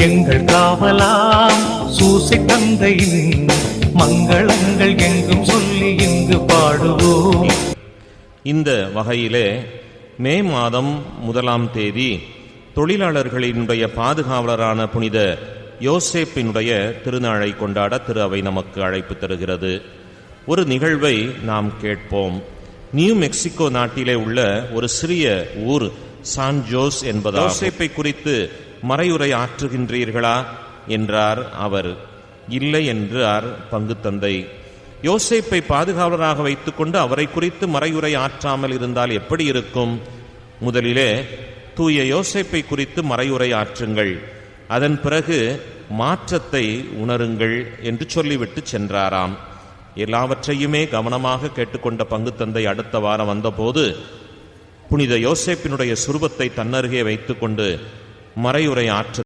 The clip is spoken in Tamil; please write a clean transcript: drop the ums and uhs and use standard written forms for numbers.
எங்கள் காவலாம் சூசை தந்தையின் மங்களங்கள் எங்கும் சொல்லி இங்கு பாடுவோம். இந்த வகையிலே மே மாதம் 1ஆம் தேதி தொழிலாளர்களினுடைய பாதுகாவலரான புனித யோசேப்பினுடைய திருநாளை கொண்டாட திரு அவை நமக்கு அழைப்பு தருகிறது. ஒரு நிகழ்வை நாம் கேட்போம். நியூ மெக்சிகோ நாட்டிலே உள்ள ஒரு சிறிய ஊர் சான் ஜோஸ் என்பதால் யோசேப்பை குறித்து மறையுரை ஆற்றுகின்றீர்களா என்றார் அவர். இல்லை என்றார் பங்கு தந்தை. யோசேப்பை பாதுகாவலராக வைத்துக்கொண்டு அவரை குறித்து மறையுரை ஆற்றாமல் இருந்தால் எப்படி இருக்கும்? முதலிலே தூய யோசேப்பை குறித்து மறையுரை ஆற்றுங்கள், அதன் பிறகு மாற்றத்தை உணருங்கள் என்று சொல்லிவிட்டு சென்றாராம். எல்லாவற்றையுமே கவனமாக கேட்டுக்கொண்ட பங்கு தந்தை அடுத்த வாரம் வந்தபோது புனித யோசேப்பினுடைய சுரூபத்தை தன்னருகே வைத்துக்கொண்டு மறையுரை ஆற்ற